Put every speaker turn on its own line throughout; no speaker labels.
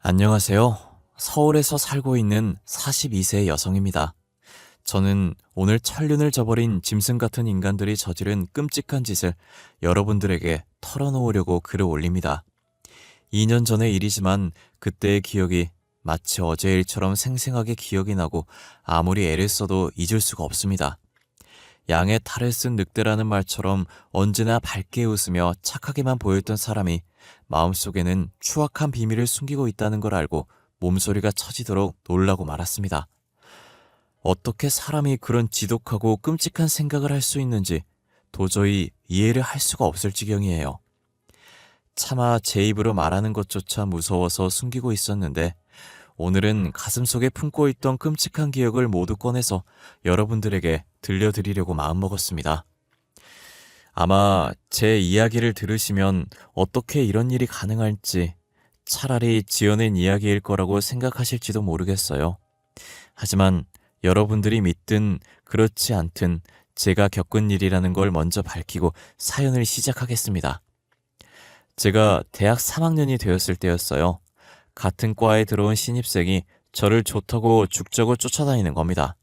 안녕하세요. 서울에서 살고 있는 42세 여성입니다. 저는 오늘 천륜을 저버린 짐승 같은 인간들이 저지른 끔찍한 짓을 여러분들에게 털어놓으려고 글을 올립니다. 2년 전의 일이지만 그때의 기억이 마치 어제 일처럼 생생하게 기억이 나고 아무리 애를 써도 잊을 수가 없습니다. 양의 탈을 쓴 늑대라는 말처럼 언제나 밝게 웃으며 착하게만 보였던 사람이 마음속에는 추악한 비밀을 숨기고 있다는 걸 알고 몸소리가 쳐지도록 놀라고 말았습니다. 어떻게 사람이 그런 지독하고 끔찍한 생각을 할 수 있는지 도저히 이해를 할 수가 없을 지경이에요. 차마 제 입으로 말하는 것조차 무서워서 숨기고 있었는데 오늘은 가슴속에 품고 있던 끔찍한 기억을 모두 꺼내서 여러분들에게 들려드리려고 마음먹었습니다. 아마 제 이야기를 들으시면 어떻게 이런 일이 가능할지 차라리 지어낸 이야기일 거라고 생각하실지도 모르겠어요. 하지만 여러분들이 믿든 그렇지 않든 제가 겪은 일이라는 걸 먼저 밝히고 사연을 시작하겠습니다. 제가 대학 3학년이 되었을 때였어요. 같은 과에 들어온 신입생이 저를 좋다고 죽자고 쫓아다니는 겁니다.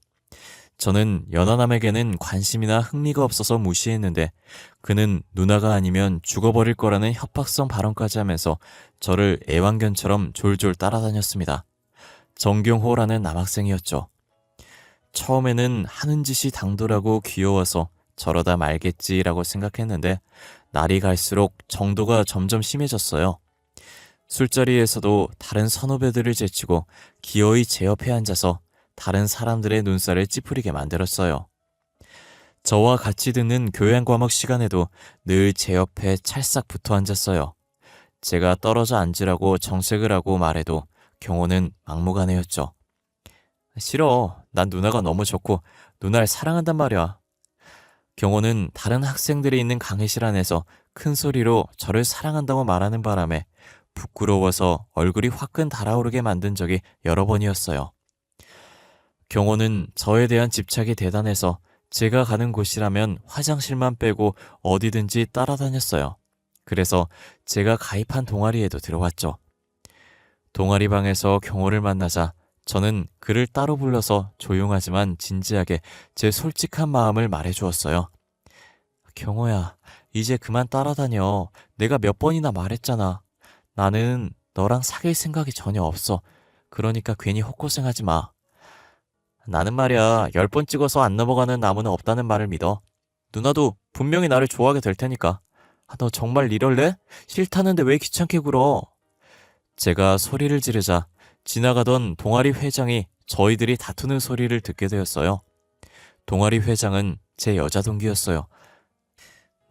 저는 연하남에게는 관심이나 흥미가 없어서 무시했는데 그는 누나가 아니면 죽어버릴 거라는 협박성 발언까지 하면서 저를 애완견처럼 졸졸 따라다녔습니다. 정경호라는 남학생이었죠. 처음에는 하는 짓이 당돌하고 귀여워서 저러다 말겠지라고 생각했는데 날이 갈수록 정도가 점점 심해졌어요. 술자리에서도 다른 선후배들을 제치고 기어이 제 옆에 앉아서 다른 사람들의 눈살을 찌푸리게 만들었어요. 저와 같이 듣는 교양 과목 시간에도 늘 제 옆에 찰싹 붙어 앉았어요. 제가 떨어져 앉으라고 정색을 하고 말해도 경호는 막무가내였죠. 싫어. 난 누나가 너무 좋고 누나를 사랑한단 말이야. 경호는 다른 학생들이 있는 강의실 안에서 큰 소리로 저를 사랑한다고 말하는 바람에 부끄러워서 얼굴이 화끈 달아오르게 만든 적이 여러 번이었어요. 경호는 저에 대한 집착이 대단해서 제가 가는 곳이라면 화장실만 빼고 어디든지 따라다녔어요. 그래서 제가 가입한 동아리에도 들어왔죠. 동아리방에서 경호를 만나자 저는 그를 따로 불러서 조용하지만 진지하게 제 솔직한 마음을 말해주었어요. 경호야, 이제 그만 따라다녀. 내가 몇 번이나 말했잖아. 나는 너랑 사귈 생각이 전혀 없어. 그러니까 괜히 헛고생하지 마. 나는 말이야 10번 찍어서 안 넘어가는 나무는 없다는 말을 믿어. 누나도 분명히 나를 좋아하게 될 테니까. 너 정말 이럴래? 싫다는데 왜 귀찮게 굴어? 제가 소리를 지르자 지나가던 동아리 회장이 저희들이 다투는 소리를 듣게 되었어요. 동아리 회장은 제 여자 동기였어요.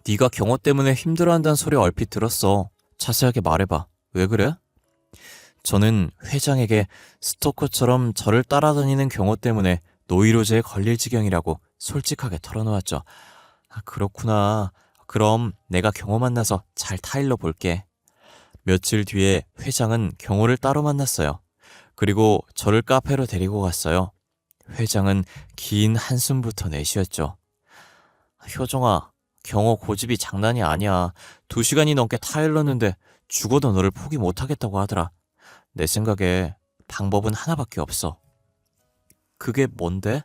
네가 경호 때문에 힘들어한다는 소리 얼핏 들었어. 자세하게 말해봐. 왜 그래? 저는 회장에게 스토커처럼 저를 따라다니는 경호 때문에 노이로제에 걸릴 지경이라고 솔직하게 털어놓았죠. 그렇구나. 그럼 내가 경호 만나서 잘 타일러 볼게. 며칠 뒤에 회장은 경호를 따로 만났어요. 그리고 저를 카페로 데리고 갔어요. 회장은 긴 한숨부터 내쉬었죠. 효정아, 경호 고집이 장난이 아니야. 2시간이 넘게 타일렀는데 죽어도 너를 포기 못하겠다고 하더라. 내 생각에 방법은 하나밖에 없어. 그게 뭔데?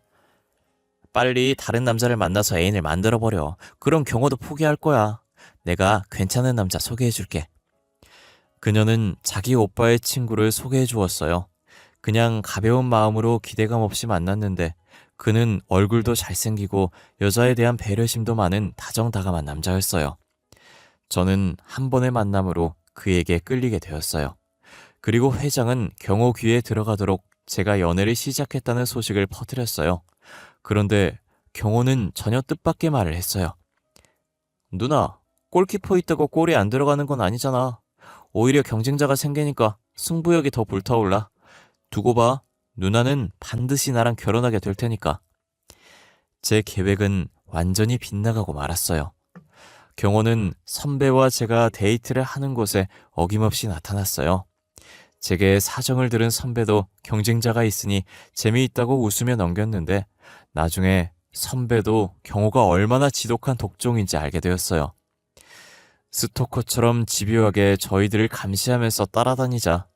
빨리 다른 남자를 만나서 애인을 만들어버려. 그럼 경호도 포기할 거야. 내가 괜찮은 남자 소개해줄게. 그녀는 자기 오빠의 친구를 소개해 주었어요. 그냥 가벼운 마음으로 기대감 없이 만났는데 그는 얼굴도 잘생기고 여자에 대한 배려심도 많은 다정다감한 남자였어요. 저는 한 번의 만남으로 그에게 끌리게 되었어요. 그리고 회장은 경호 귀에 들어가도록 제가 연애를 시작했다는 소식을 퍼뜨렸어요. 그런데 경호는 전혀 뜻밖의 말을 했어요. 누나, 골키퍼 있다고 골이 안 들어가는 건 아니잖아. 오히려 경쟁자가 생기니까 승부욕이 더 불타올라. 두고 봐. 누나는 반드시 나랑 결혼하게 될 테니까. 제 계획은 완전히 빗나가고 말았어요. 경호는 선배와 제가 데이트를 하는 곳에 어김없이 나타났어요. 제게 사정을 들은 선배도 경쟁자가 있으니 재미있다고 웃으며 넘겼는데 나중에 선배도 경호가 얼마나 지독한 독종인지 알게 되었어요. 스토커처럼 집요하게 저희들을 감시하면서 따라다니자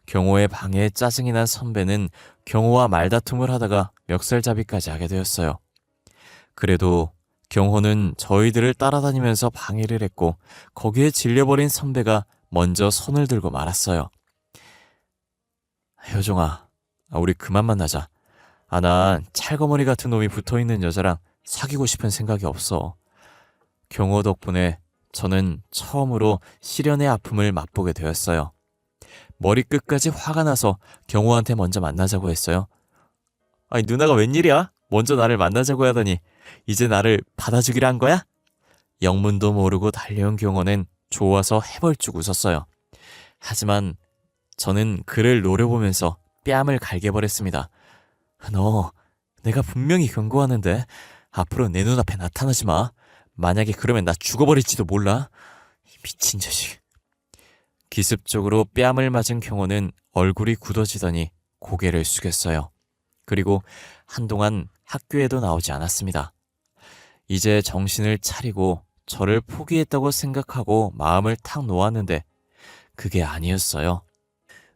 경호의 방해에 짜증이 난 선배는 경호와 말다툼을 하다가 멱살잡이까지 하게 되었어요. 그래도 경호는 저희들을 따라다니면서 방해를 했고 거기에 질려버린 선배가 먼저 손을 들고 말았어요. 효종아, 우리 그만 만나자. 난 찰거머리 같은 놈이 붙어있는 여자랑 사귀고 싶은 생각이 없어. 경호 덕분에 저는 처음으로 시련의 아픔을 맛보게 되었어요. 머리끝까지 화가 나서 경호한테 먼저 만나자고 했어요. 아니, 누나가 웬일이야? 먼저 나를 만나자고 하더니 이제 나를 받아주기로 한 거야? 영문도 모르고 달려온 경호는 좋아서 해벌쭉 웃었어요. 하지만 저는 그를 노려보면서 뺨을 갈겨버렸습니다. 너, 내가 분명히 경고하는데 앞으로 내 눈앞에 나타나지 마. 만약에 그러면 나 죽어버릴지도 몰라. 미친 자식. 기습적으로 뺨을 맞은 경호는 얼굴이 굳어지더니 고개를 숙였어요. 그리고 한동안 학교에도 나오지 않았습니다. 이제 정신을 차리고 저를 포기했다고 생각하고 마음을 탁 놓았는데 그게 아니었어요.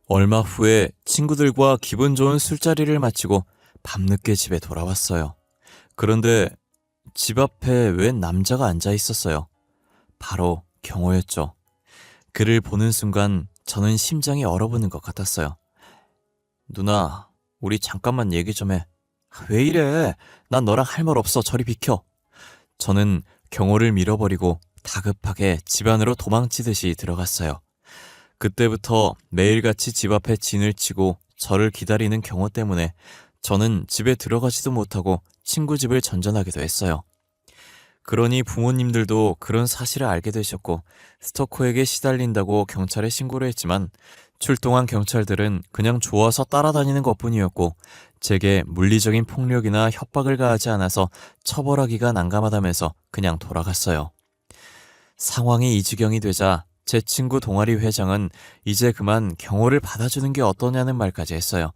얼마 후에 친구들과 기분 좋은 술자리를 마치고 밤늦게 집에 돌아왔어요. 그런데 집 앞에 웬 남자가 앉아 있었어요. 바로 경호였죠. 그를 보는 순간 저는 심장이 얼어붙는 것 같았어요. 누나, 우리 잠깐만 얘기 좀 해. 왜 이래? 난 너랑 할 말 없어. 저리 비켜. 저는 경호를 밀어버리고 다급하게 집 안으로 도망치듯이 들어갔어요. 그때부터 매일같이 집 앞에 진을 치고 저를 기다리는 경호 때문에 저는 집에 들어가지도 못하고 친구 집을 전전하기도 했어요. 그러니 부모님들도 그런 사실을 알게 되셨고 스토커에게 시달린다고 경찰에 신고를 했지만 출동한 경찰들은 그냥 좋아서 따라다니는 것뿐이었고 제게 물리적인 폭력이나 협박을 가하지 않아서 처벌하기가 난감하다면서 그냥 돌아갔어요. 상황이 이 지경이 되자 제 친구 동아리 회장은 이제 그만 경호를 받아주는 게 어떠냐는 말까지 했어요.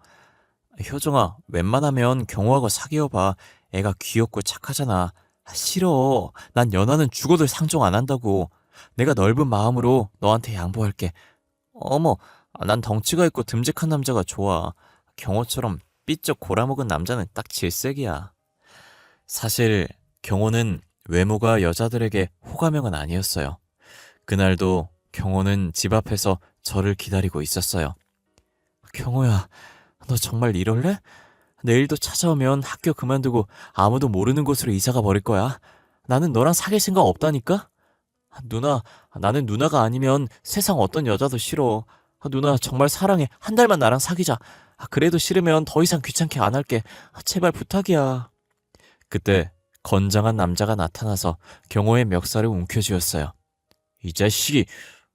효정아, 웬만하면 경호하고 사귀어봐. 애가 귀엽고 착하잖아. 싫어. 난 연하는 죽어도 상종 안 한다고. 내가 넓은 마음으로 너한테 양보할게. 어머, 난 덩치가 있고 듬직한 남자가 좋아. 경호처럼 삐쩍 골아먹은 남자는 딱 질색이야. 사실 경호는 외모가 여자들에게 호감형은 아니었어요. 그날도 경호는 집 앞에서 저를 기다리고 있었어요. 경호야, 너 정말 이럴래? 내일도 찾아오면 학교 그만두고 아무도 모르는 곳으로 이사가 버릴 거야. 나는 너랑 사귈 생각 없다니까? 누나, 나는 누나가 아니면 세상 어떤 여자도 싫어. 누나 정말 사랑해. 한 달만 나랑 사귀자. 그래도 싫으면 더 이상 귀찮게 안 할게. 제발 부탁이야. 그때 건장한 남자가 나타나서 경호의 멱살을 움켜쥐었어요. 이 자식이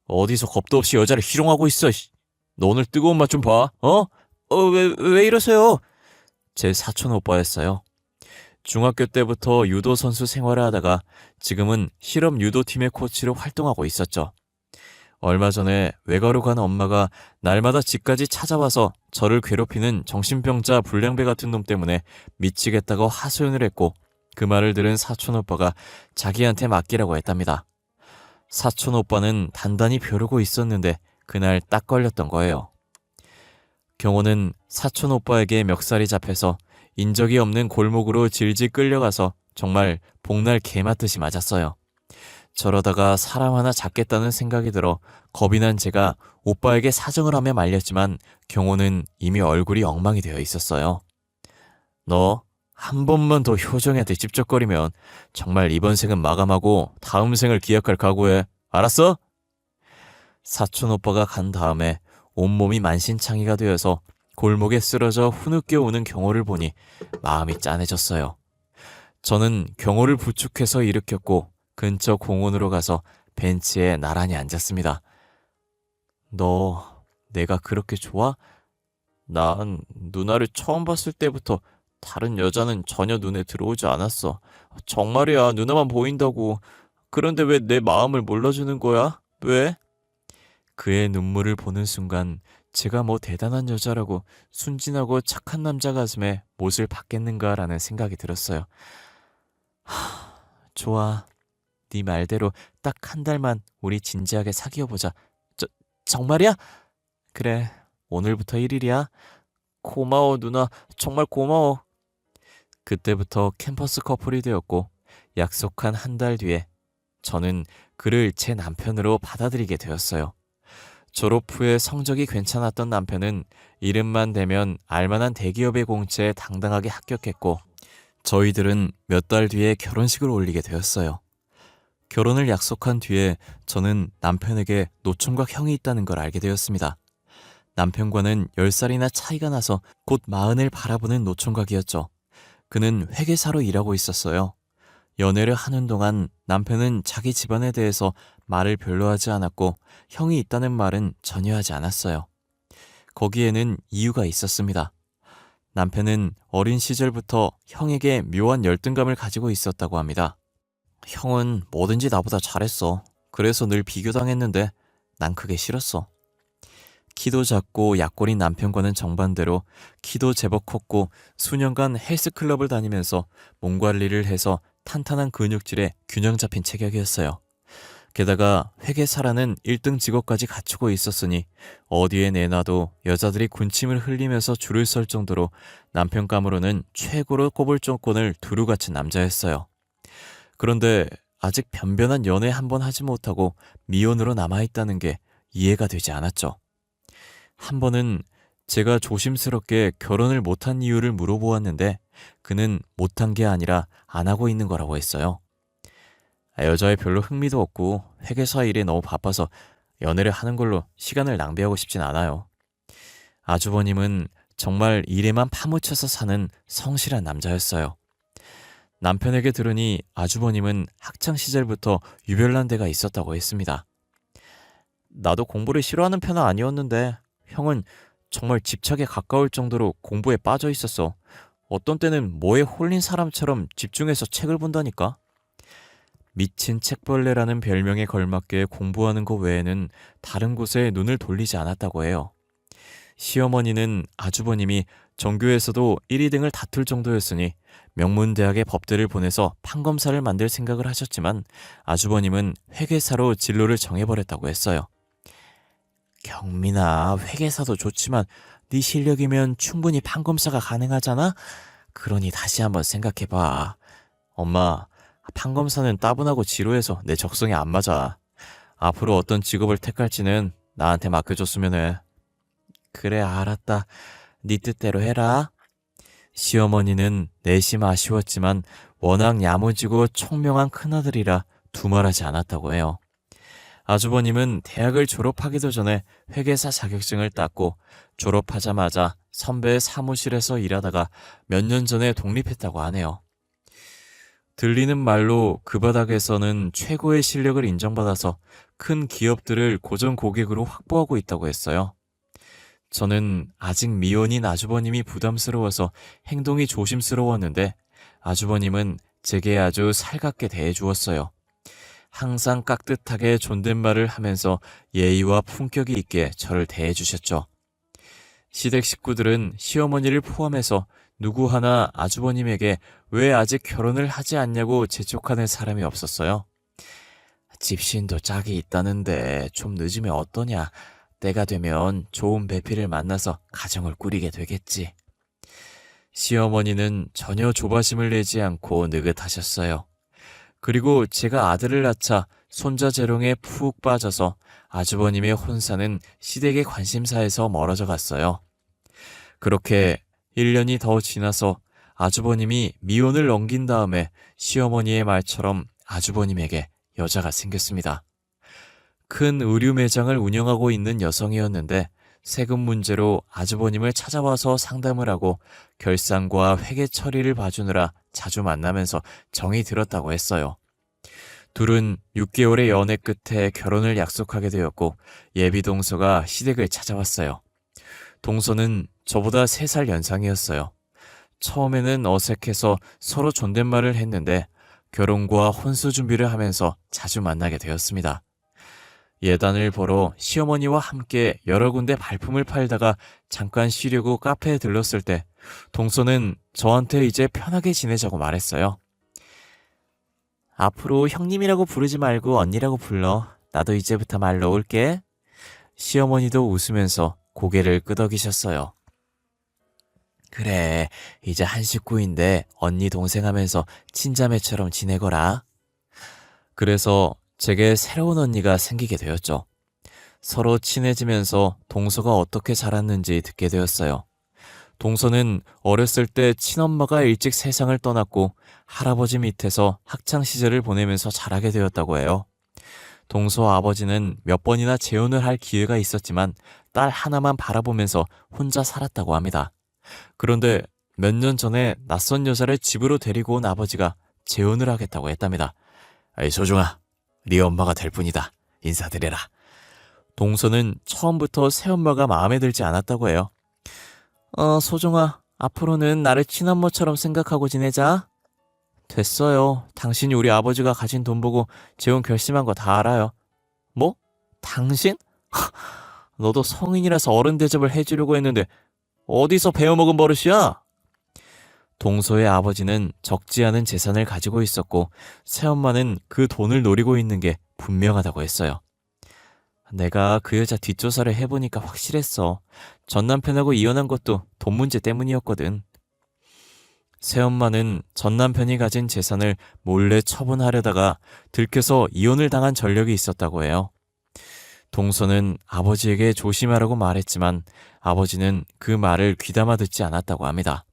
어디서 겁도 없이 여자를 희롱하고 있어. 너 오늘 뜨거운 맛 좀 봐. 왜 이러세요? 제 사촌 오빠였어요. 중학교 때부터 유도 선수 생활을 하다가 지금은 실업 유도팀의 코치로 활동하고 있었죠. 얼마 전에 외가로 간 엄마가 날마다 집까지 찾아와서 저를 괴롭히는 정신병자 불량배 같은 놈 때문에 미치겠다고 하소연을 했고 그 말을 들은 사촌 오빠가 자기한테 맡기라고 했답니다. 사촌 오빠는 단단히 벼르고 있었는데 그날 딱 걸렸던 거예요. 경호는 사촌 오빠에게 멱살이 잡혀서 인적이 없는 골목으로 질질 끌려가서 정말 복날 개 맞듯이 맞았어요. 저러다가 사람 하나 잡겠다는 생각이 들어 겁이 난 제가 오빠에게 사정을 하며 말렸지만 경호는 이미 얼굴이 엉망이 되어 있었어요. 너 한 번만 더 효정이한테 찝쩍거리면 정말 이번 생은 마감하고 다음 생을 기약할 각오해. 알았어? 사촌 오빠가 간 다음에 온몸이 만신창이가 되어서 골목에 쓰러져 후늦게 오는 경호를 보니 마음이 짠해졌어요. 저는 경호를 부축해서 일으켰고 근처 공원으로 가서 벤치에 나란히 앉았습니다. 너 내가 그렇게 좋아? 난 누나를 처음 봤을 때부터 다른 여자는 전혀 눈에 들어오지 않았어. 정말이야, 누나만 보인다고. 그런데 왜 내 마음을 몰라주는 거야? 왜? 그의 눈물을 보는 순간 제가 뭐 대단한 여자라고 순진하고 착한 남자 가슴에 못을 박겠는가라는 생각이 들었어요. 좋아. 네 말대로 딱 한 달만 우리 진지하게 사귀어보자. 정말이야? 그래. 오늘부터 1일이야. 고마워, 누나. 정말 고마워. 그때부터 캠퍼스 커플이 되었고, 약속한 한 달 뒤에 저는 그를 제 남편으로 받아들이게 되었어요. 졸업 후에 성적이 괜찮았던 남편은 이름만 대면 알만한 대기업의 공채에 당당하게 합격했고, 저희들은 몇 달 뒤에 결혼식을 올리게 되었어요. 결혼을 약속한 뒤에 저는 남편에게 노총각 형이 있다는 걸 알게 되었습니다. 남편과는 10살이나 차이가 나서 곧 40을 바라보는 노총각이었죠. 그는 회계사로 일하고 있었어요. 연애를 하는 동안 남편은 자기 집안에 대해서 말을 별로 하지 않았고 형이 있다는 말은 전혀 하지 않았어요. 거기에는 이유가 있었습니다. 남편은 어린 시절부터 형에게 묘한 열등감을 가지고 있었다고 합니다. 형은 뭐든지 나보다 잘했어. 그래서 늘 비교당했는데 난 그게 싫었어. 키도 작고 약골인 남편과는 정반대로 키도 제법 컸고 수년간 헬스클럽을 다니면서 몸 관리를 해서 탄탄한 근육질에 균형 잡힌 체격이었어요. 게다가 회계사라는 1등 직업까지 갖추고 있었으니 어디에 내놔도 여자들이 군침을 흘리면서 줄을 설 정도로 남편감으로는 최고로 꼽을 조건을 두루 갖춘 남자였어요. 그런데 아직 변변한 연애 한 번 하지 못하고 미혼으로 남아있다는 게 이해가 되지 않았죠. 한 번은 제가 조심스럽게 결혼을 못한 이유를 물어보았는데 그는 못한 게 아니라 안 하고 있는 거라고 했어요. 여자에 별로 흥미도 없고 회계사 일에 너무 바빠서 연애를 하는 걸로 시간을 낭비하고 싶진 않아요. 아주버님은 정말 일에만 파묻혀서 사는 성실한 남자였어요. 남편에게 들으니 아주버님은 학창시절부터 유별난 데가 있었다고 했습니다. 나도 공부를 싫어하는 편은 아니었는데 형은 정말 집착에 가까울 정도로 공부에 빠져 있었어. 어떤 때는 뭐에 홀린 사람처럼 집중해서 책을 본다니까. 미친 책벌레라는 별명에 걸맞게 공부하는 것 외에는 다른 곳에 눈을 돌리지 않았다고 해요. 시어머니는 아주버님이 전교에서도 1, 2등을 다툴 정도였으니 명문대학의 법대를 보내서 판검사를 만들 생각을 하셨지만 아주버님은 회계사로 진로를 정해버렸다고 했어요. 경민아, 회계사도 좋지만 네 실력이면 충분히 판검사가 가능하잖아? 그러니 다시 한번 생각해봐. 엄마, 판검사는 따분하고 지루해서 내 적성에 안 맞아. 앞으로 어떤 직업을 택할지는 나한테 맡겨줬으면 해. 그래, 알았다. 네 뜻대로 해라. 시어머니는 내심 아쉬웠지만 워낙 야무지고 총명한 큰아들이라 두말하지 않았다고 해요. 아주버님은 대학을 졸업하기도 전에 회계사 자격증을 땄고 졸업하자마자 선배의 사무실에서 일하다가 몇 년 전에 독립했다고 하네요. 들리는 말로 그 바닥에서는 최고의 실력을 인정받아서 큰 기업들을 고정 고객으로 확보하고 있다고 했어요. 저는 아직 미혼인 아주버님이 부담스러워서 행동이 조심스러웠는데 아주버님은 제게 아주 살갑게 대해주었어요. 항상 깍듯하게 존댓말을 하면서 예의와 품격이 있게 저를 대해주셨죠. 시댁 식구들은 시어머니를 포함해서 누구 하나 아주버님에게 왜 아직 결혼을 하지 않냐고 재촉하는 사람이 없었어요. 집신도 짝이 있다는데 좀 늦으면 어떠냐. 때가 되면 좋은 배필을 만나서 가정을 꾸리게 되겠지. 시어머니는 전혀 조바심을 내지 않고 느긋하셨어요. 그리고 제가 아들을 낳자 손자 재롱에 푹 빠져서 아주버님의 혼사는 시댁의 관심사에서 멀어져 갔어요. 그렇게 1년이 더 지나서 아주버님이 미혼을 넘긴 다음에 시어머니의 말처럼 아주버님에게 여자가 생겼습니다. 큰 의류 매장을 운영하고 있는 여성이었는데 세금 문제로 아주버님을 찾아와서 상담을 하고 결산과 회계 처리를 봐주느라 자주 만나면서 정이 들었다고 했어요. 둘은 6개월의 연애 끝에 결혼을 약속하게 되었고 예비 동서가 시댁을 찾아왔어요. 동서는 저보다 3살 연상이었어요. 처음에는 어색해서 서로 존댓말을 했는데 결혼과 혼수 준비를 하면서 자주 만나게 되었습니다. 예단을 보러 시어머니와 함께 여러 군데 발품을 팔다가 잠깐 쉬려고 카페에 들렀을 때 동서는 저한테 이제 편하게 지내자고 말했어요. 앞으로 형님이라고 부르지 말고 언니라고 불러. 나도 이제부터 말 놓을게. 시어머니도 웃으면서 고개를 끄덕이셨어요. 그래, 이제 한 식구인데 언니 동생 하면서 친자매처럼 지내거라. 그래서 제게 새로운 언니가 생기게 되었죠. 서로 친해지면서 동서가 어떻게 자랐는지 듣게 되었어요. 동서는 어렸을 때 친엄마가 일찍 세상을 떠났고 할아버지 밑에서 학창 시절을 보내면서 자라게 되었다고 해요. 동서 아버지는 몇 번이나 재혼을 할 기회가 있었지만 딸 하나만 바라보면서 혼자 살았다고 합니다. 그런데 몇 년 전에 낯선 여자를 집으로 데리고 온 아버지가 재혼을 하겠다고 했답니다. 아이 소중아, 네 엄마가 될 뿐이다. 인사드려라. 동서는 처음부터 새엄마가 마음에 들지 않았다고 해요. 소중아, 앞으로는 나를 친엄마처럼 생각하고 지내자. 됐어요. 당신이 우리 아버지가 가진 돈 보고 재혼 결심한 거 다 알아요. 뭐? 당신? 너도 성인이라서 어른 대접을 해주려고 했는데 어디서 배워먹은 버릇이야? 동서의 아버지는 적지 않은 재산을 가지고 있었고 새엄마는 그 돈을 노리고 있는 게 분명하다고 했어요. 내가 그 여자 뒷조사를 해보니까 확실했어. 전 남편하고 이혼한 것도 돈 문제 때문이었거든. 새엄마는 전 남편이 가진 재산을 몰래 처분하려다가 들켜서 이혼을 당한 전력이 있었다고 해요. 동서는 아버지에게 조심하라고 말했지만 아버지는 그 말을 귀담아 듣지 않았다고 합니다.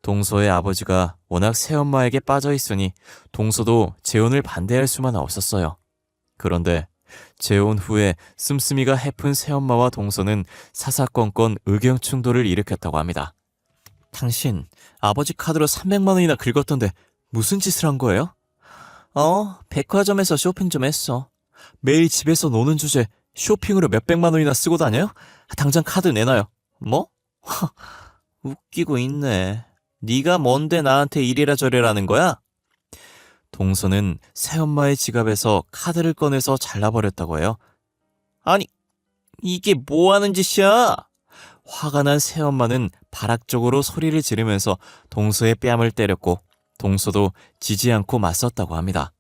동서의 아버지가 워낙 새엄마에게 빠져 있으니 동서도 재혼을 반대할 수만 없었어요. 그런데 재혼 후에 씀씀이가 해픈 새엄마와 동서는 사사건건 의견 충돌을 일으켰다고 합니다. 당신 아버지 카드로 300만 원이나 긁었던데 무슨 짓을 한 거예요? 백화점에서 쇼핑 좀 했어. 매일 집에서 노는 주제 쇼핑으로 몇백만 원이나 쓰고 다녀요? 당장 카드 내놔요. 뭐? 웃기고 있네. 네가 뭔데 나한테 이래라 저래라는 거야? 동서는 새엄마의 지갑에서 카드를 꺼내서 잘라버렸다고 해요. 아니, 이게 뭐 하는 짓이야? 화가 난 새엄마는 발악적으로 소리를 지르면서 동서의 뺨을 때렸고 동서도 지지 않고 맞섰다고 합니다.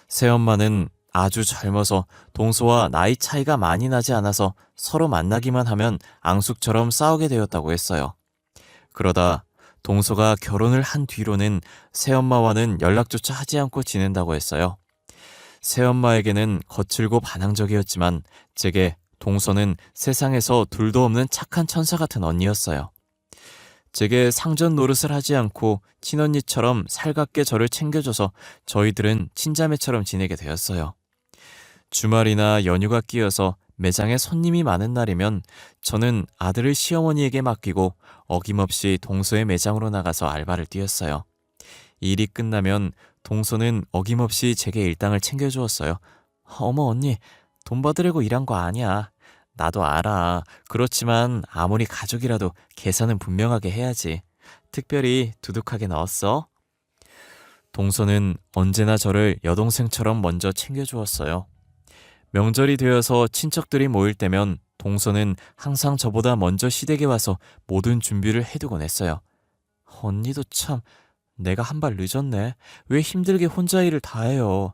새엄마는 아주 젊어서 동서와 나이 차이가 많이 나지 않아서 서로 만나기만 하면 앙숙처럼 싸우게 되었다고 했어요. 그러다 동서가 결혼을 한 뒤로는 새엄마와는 연락조차 하지 않고 지낸다고 했어요. 새엄마에게는 거칠고 반항적이었지만 제게 동서는 세상에서 둘도 없는 착한 천사 같은 언니였어요. 제게 상전 노릇을 하지 않고 친언니처럼 살갑게 저를 챙겨줘서 저희들은 친자매처럼 지내게 되었어요. 주말이나 연휴가 끼어서 매장에 손님이 많은 날이면 저는 아들을 시어머니에게 맡기고 어김없이 동서의 매장으로 나가서 알바를 뛰었어요. 일이 끝나면 동서는 어김없이 제게 일당을 챙겨주었어요. 어머 언니, 돈 받으려고 일한 거 아니야. 나도 알아. 그렇지만 아무리 가족이라도 계산은 분명하게 해야지. 특별히 두둑하게 넣었어. 동서는 언제나 저를 여동생처럼 먼저 챙겨주었어요. 명절이 되어서 친척들이 모일 때면 동서는 항상 저보다 먼저 시댁에 와서 모든 준비를 해두곤 했어요. 언니도 참, 내가 한 발 늦었네. 왜 힘들게 혼자 일을 다 해요.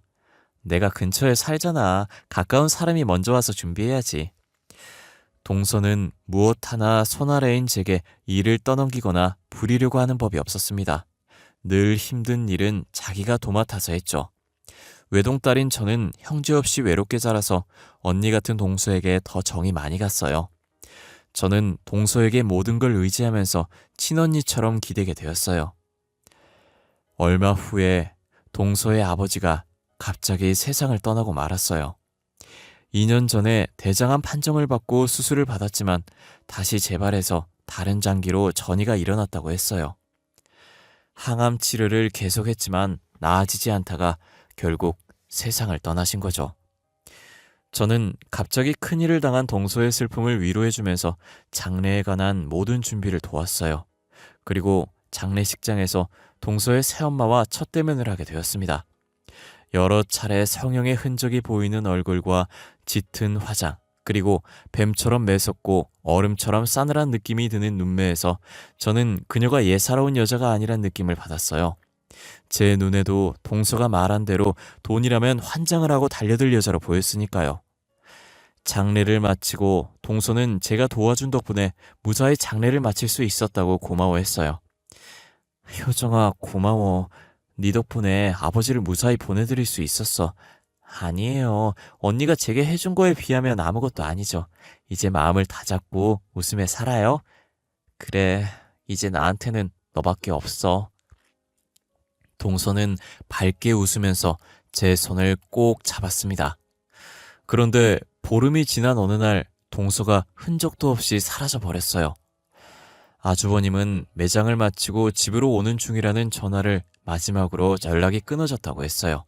내가 근처에 살잖아. 가까운 사람이 먼저 와서 준비해야지. 동서는 무엇 하나 손 아래인 제게 일을 떠넘기거나 부리려고 하는 법이 없었습니다. 늘 힘든 일은 자기가 도맡아서 했죠. 외동딸인 저는 형제 없이 외롭게 자라서 언니 같은 동서에게 더 정이 많이 갔어요. 저는 동서에게 모든 걸 의지하면서 친언니처럼 기대게 되었어요. 얼마 후에 동서의 아버지가 갑자기 세상을 떠나고 말았어요. 2년 전에 대장암 판정을 받고 수술을 받았지만 다시 재발해서 다른 장기로 전이가 일어났다고 했어요. 항암 치료를 계속했지만 나아지지 않다가 결국 세상을 떠나신 거죠. 저는 갑자기 큰일을 당한 동서의 슬픔을 위로해주면서 장례에 관한 모든 준비를 도왔어요. 그리고 장례식장에서 동서의 새엄마와 첫 대면을 하게 되었습니다. 여러 차례 성형의 흔적이 보이는 얼굴과 짙은 화장, 그리고 뱀처럼 매섭고 얼음처럼 싸늘한 느낌이 드는 눈매에서 저는 그녀가 예사로운 여자가 아니란 느낌을 받았어요. 제 눈에도 동서가 말한 대로 돈이라면 환장을 하고 달려들 여자로 보였으니까요. 장례를 마치고 동서는 제가 도와준 덕분에 무사히 장례를 마칠 수 있었다고 고마워했어요. 효정아, 고마워. 네 덕분에 아버지를 무사히 보내드릴 수 있었어. 아니에요. 언니가 제게 해준 거에 비하면 아무것도 아니죠. 이제 마음을 다잡고 웃으며 살아요. 그래, 이제 나한테는 너밖에 없어. 동서는 밝게 웃으면서 제 손을 꼭 잡았습니다. 그런데 보름이 지난 어느 날 동서가 흔적도 없이 사라져 버렸어요. 아주버님은 매장을 마치고 집으로 오는 중이라는 전화를 마지막으로 연락이 끊어졌다고 했어요.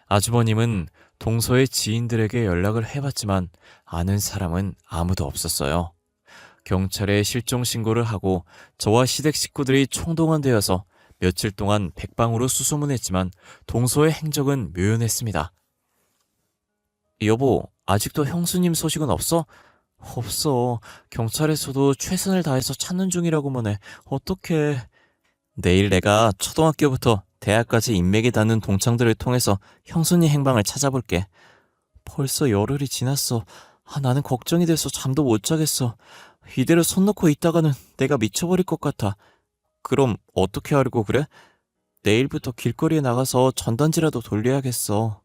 아주버님은 동서의 지인들에게 연락을 해봤지만 아는 사람은 아무도 없었어요. 경찰에 실종 신고를 하고 저와 시댁 식구들이 총동원되어서 며칠 동안 백방으로 수소문했지만 동서의 행적은 묘연했습니다. 여보, 아직도 형수님 소식은 없어? 없어. 경찰에서도 최선을 다해서 찾는 중이라고만 해. 어떡해. 내일 내가 초등학교부터 대학까지 인맥이 닿는 동창들을 통해서 형수님 행방을 찾아볼게. 벌써 열흘이 지났어. 나는 걱정이 돼서 잠도 못 자겠어. 이대로 손 놓고 있다가는 내가 미쳐버릴 것 같아. 그럼 어떻게 하려고 그래? 내일부터 길거리에 나가서 전단지라도 돌려야겠어.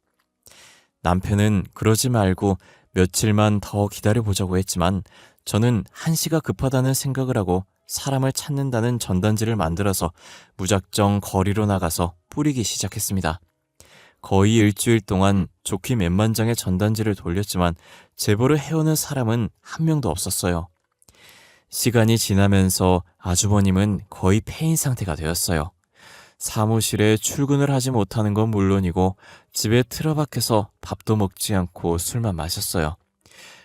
남편은 그러지 말고 며칠만 더 기다려보자고 했지만 저는 한시가 급하다는 생각을 하고 사람을 찾는다는 전단지를 만들어서 무작정 거리로 나가서 뿌리기 시작했습니다. 거의 일주일 동안 좋게 몇만 장의 전단지를 돌렸지만 제보를 해오는 사람은 한 명도 없었어요. 시간이 지나면서 아주버님은 거의 폐인 상태가 되었어요. 사무실에 출근을 하지 못하는 건 물론이고 집에 틀어박혀서 밥도 먹지 않고 술만 마셨어요.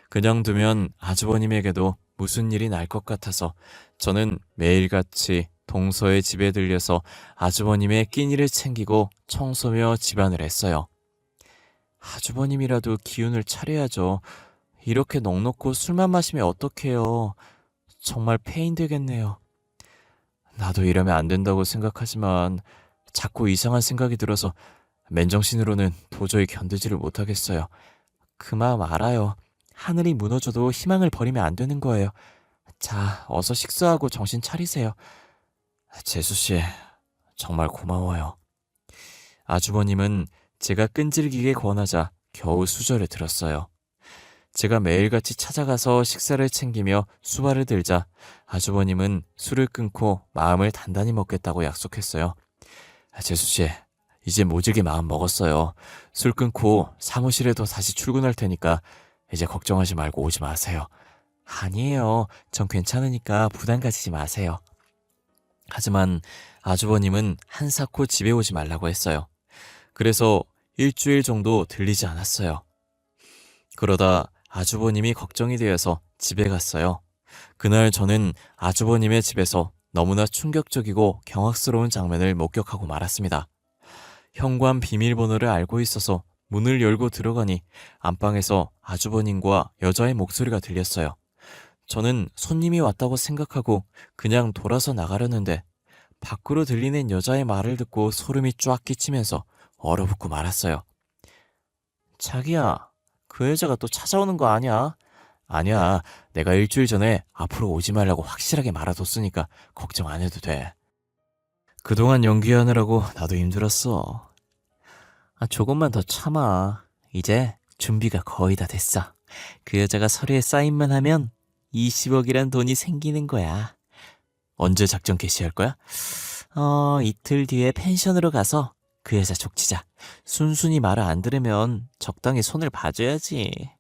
그냥 두면 아주버님에게도 무슨 일이 날 것 같아서 저는 매일같이 동서의 집에 들려서 아주버님의 끼니를 챙기고 청소며 집안을 했어요. 아주버님이라도 기운을 차려야죠. 이렇게 넋놓고 술만 마시면 어떡해요. 정말 폐인 되겠네요. 나도 이러면 안 된다고 생각하지만 자꾸 이상한 생각이 들어서 맨정신으로는 도저히 견디지를 못하겠어요. 그 마음 알아요. 하늘이 무너져도 희망을 버리면 안 되는 거예요. 자, 어서 식사하고 정신 차리세요. 재수씨, 정말 고마워요. 아주버님은 제가 끈질기게 권하자 겨우 수저를 들었어요. 제가 매일같이 찾아가서 식사를 챙기며 수발을 들자 아주버님은 술을 끊고 마음을 단단히 먹겠다고 약속했어요. 재수씨, 이제 모질게 마음 먹었어요. 술 끊고 사무실에도 다시 출근할 테니까 이제 걱정하지 말고 오지 마세요. 아니에요. 전 괜찮으니까 부담 가지지 마세요. 하지만 아주버님은 한사코 집에 오지 말라고 했어요. 그래서 일주일 정도 들리지 않았어요. 그러다 아주버님이 걱정이 되어서 집에 갔어요. 그날 저는 아주버님의 집에서 너무나 충격적이고 경악스러운 장면을 목격하고 말았습니다. 현관 비밀번호를 알고 있어서 문을 열고 들어가니 안방에서 아주버님과 여자의 목소리가 들렸어요. 저는 손님이 왔다고 생각하고 그냥 돌아서 나가려는데 밖으로 들리는 여자의 말을 듣고 소름이 쫙 끼치면서 얼어붙고 말았어요. 자기야, 그 여자가 또 찾아오는 거 아니야? 아니야, 내가 일주일 전에 앞으로 오지 말라고 확실하게 말아뒀으니까 걱정 안 해도 돼. 그동안 연기하느라고 나도 힘들었어. 조금만 더 참아. 이제 준비가 거의 다 됐어. 그 여자가 서류에 사인만 하면 20억이란 돈이 생기는 거야. 언제 작전 개시할 거야? 이틀 뒤에 펜션으로 가서 그 여자 족치자. 순순히 말을 안 들으면 적당히 손을 봐줘야지.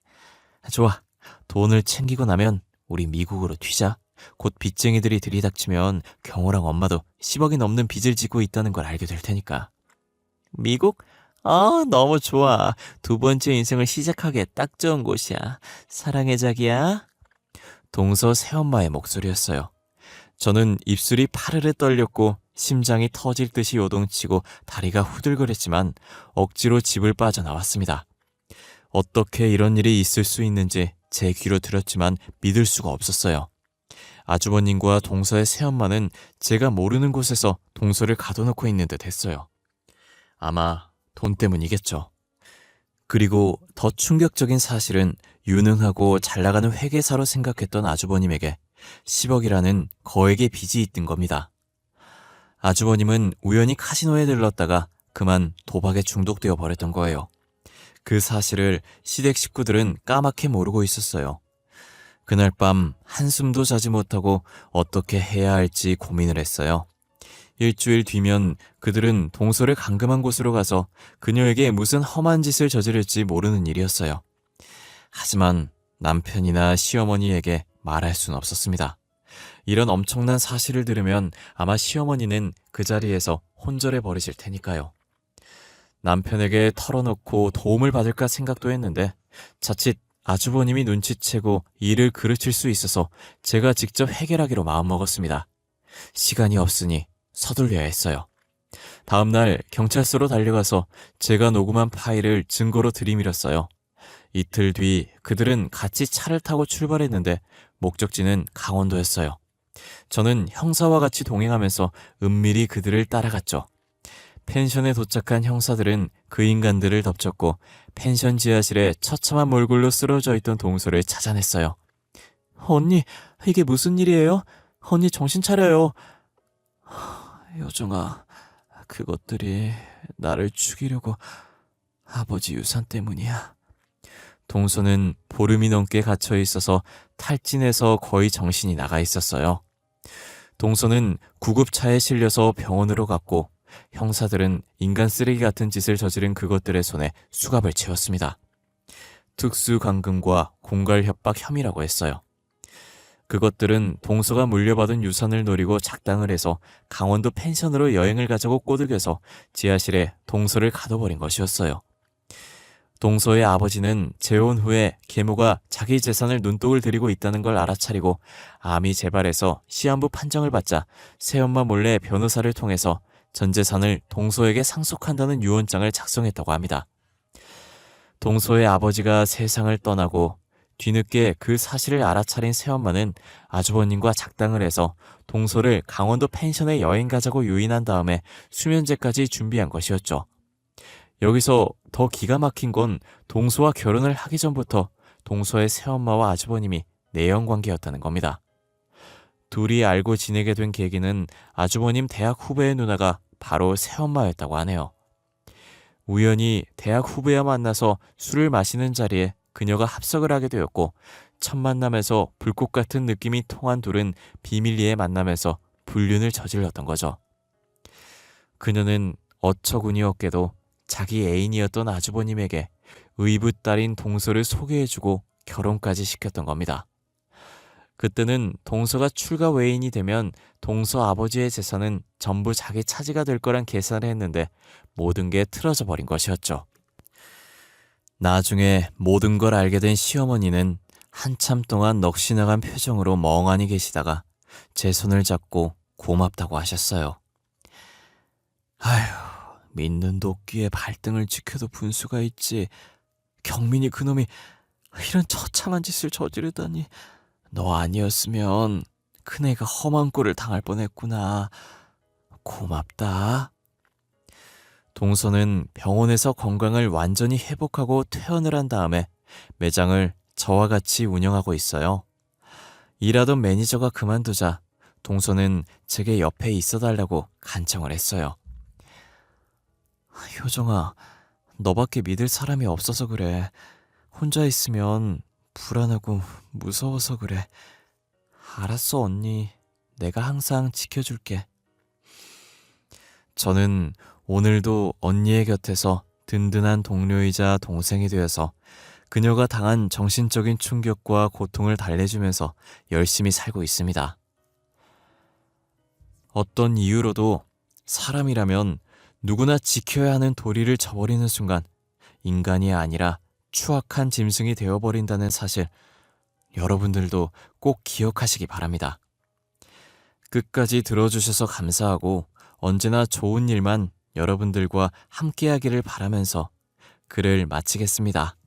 좋아. 돈을 챙기고 나면 우리 미국으로 튀자. 곧 빚쟁이들이 들이닥치면 경호랑 엄마도 10억이 넘는 빚을 지고 있다는 걸 알게 될 테니까. 미국? 너무 좋아. 두 번째 인생을 시작하기에 딱 좋은 곳이야. 사랑해, 자기야. 동서 새엄마의 목소리였어요. 저는 입술이 파르르 떨렸고 심장이 터질 듯이 요동치고 다리가 후들거렸지만 억지로 집을 빠져나왔습니다. 어떻게 이런 일이 있을 수 있는지 제 귀로 들었지만 믿을 수가 없었어요. 아주버님과 동서의 새엄마는 제가 모르는 곳에서 동서를 가둬놓고 있는 듯 했어요. 아마 돈 때문이겠죠. 그리고 더 충격적인 사실은 유능하고 잘 나가는 회계사로 생각했던 아주버님에게 10억이라는 거액의 빚이 있던 겁니다. 아주버님은 우연히 카지노에 들렀다가 그만 도박에 중독되어 버렸던 거예요. 그 사실을 시댁 식구들은 까맣게 모르고 있었어요. 그날 밤 한숨도 자지 못하고 어떻게 해야 할지 고민을 했어요. 일주일 뒤면 그들은 동서를 감금한 곳으로 가서 그녀에게 무슨 험한 짓을 저지를지 모르는 일이었어요. 하지만 남편이나 시어머니에게 말할 수는 없었습니다. 이런 엄청난 사실을 들으면 아마 시어머니는 그 자리에서 혼절해 버리실 테니까요. 남편에게 털어놓고 도움을 받을까 생각도 했는데 자칫 아주버님이 눈치채고 일을 그르칠 수 있어서 제가 직접 해결하기로 마음먹었습니다. 시간이 없으니 서둘러야 했어요. 다음날 경찰서로 달려가서 제가 녹음한 파일을 증거로 들이밀었어요. 이틀 뒤 그들은 같이 차를 타고 출발했는데 목적지는 강원도였어요. 저는 형사와 같이 동행하면서 은밀히 그들을 따라갔죠. 펜션에 도착한 형사들은 그 인간들을 덮쳤고 펜션 지하실에 처참한 몰골로 쓰러져 있던 동서를 찾아냈어요. 언니, 이게 무슨 일이에요? 언니 정신 차려요. 여정아, 그것들이 나를 죽이려고 아버지 유산 때문이야. 동서는 보름이 넘게 갇혀 있어서 탈진해서 거의 정신이 나가 있었어요. 동서는 구급차에 실려서 병원으로 갔고 형사들은 인간 쓰레기 같은 짓을 저지른 그것들의 손에 수갑을 채웠습니다. 특수감금과 공갈협박 혐의라고 했어요. 그것들은 동서가 물려받은 유산을 노리고 작당을 해서 강원도 펜션으로 여행을 가자고 꼬드겨서 지하실에 동서를 가둬버린 것이었어요. 동서의 아버지는 재혼 후에 계모가 자기 재산을 눈독을 들이고 있다는 걸 알아차리고 암이 재발해서 시한부 판정을 받자 새엄마 몰래 변호사를 통해서 전 재산을 동서에게 상속한다는 유언장을 작성했다고 합니다. 동서의 아버지가 세상을 떠나고 뒤늦게 그 사실을 알아차린 새엄마는 아주버님과 작당을 해서 동서를 강원도 펜션에 여행 가자고 유인한 다음에 수면제까지 준비한 것이었죠. 여기서 더 기가 막힌 건 동서와 결혼을 하기 전부터 동서의 새엄마와 아주버님이 내연관계였다는 겁니다. 둘이 알고 지내게 된 계기는 아주버님 대학 후배의 누나가 바로 새엄마였다고 하네요. 우연히 대학 후배와 만나서 술을 마시는 자리에 그녀가 합석을 하게 되었고 첫 만남에서 불꽃 같은 느낌이 통한 둘은 비밀리에 만나면서 불륜을 저질렀던 거죠. 그녀는 어처구니없게도 자기 애인이었던 아주버님에게 의붓딸인 동서를 소개해주고 결혼까지 시켰던 겁니다. 그때는 동서가 출가 외인이 되면 동서 아버지의 재산은 전부 자기 차지가 될 거란 계산을 했는데 모든 게 틀어져 버린 것이었죠. 나중에 모든 걸 알게 된 시어머니는 한참 동안 넋이 나간 표정으로 멍하니 계시다가 제 손을 잡고 고맙다고 하셨어요. 아휴, 믿는 도끼에 발등을 지켜도 분수가 있지. 경민이 그놈이 이런 처참한 짓을 저지르다니. 너 아니었으면 큰애가 험한 꼴을 당할 뻔했구나. 고맙다. 동서는 병원에서 건강을 완전히 회복하고 퇴원을 한 다음에 매장을 저와 같이 운영하고 있어요. 일하던 매니저가 그만두자 동서는 제게 옆에 있어달라고 간청을 했어요. 효정아, 너밖에 믿을 사람이 없어서 그래. 혼자 있으면 불안하고 무서워서 그래. 알았어, 언니. 내가 항상 지켜줄게. 저는 오늘도 언니의 곁에서 든든한 동료이자 동생이 되어서 그녀가 당한 정신적인 충격과 고통을 달래주면서 열심히 살고 있습니다. 어떤 이유로도 사람이라면 누구나 지켜야 하는 도리를 저버리는 순간 인간이 아니라 추악한 짐승이 되어버린다는 사실, 여러분들도 꼭 기억하시기 바랍니다. 끝까지 들어주셔서 감사하고 언제나 좋은 일만 여러분들과 함께하기를 바라면서 글을 마치겠습니다.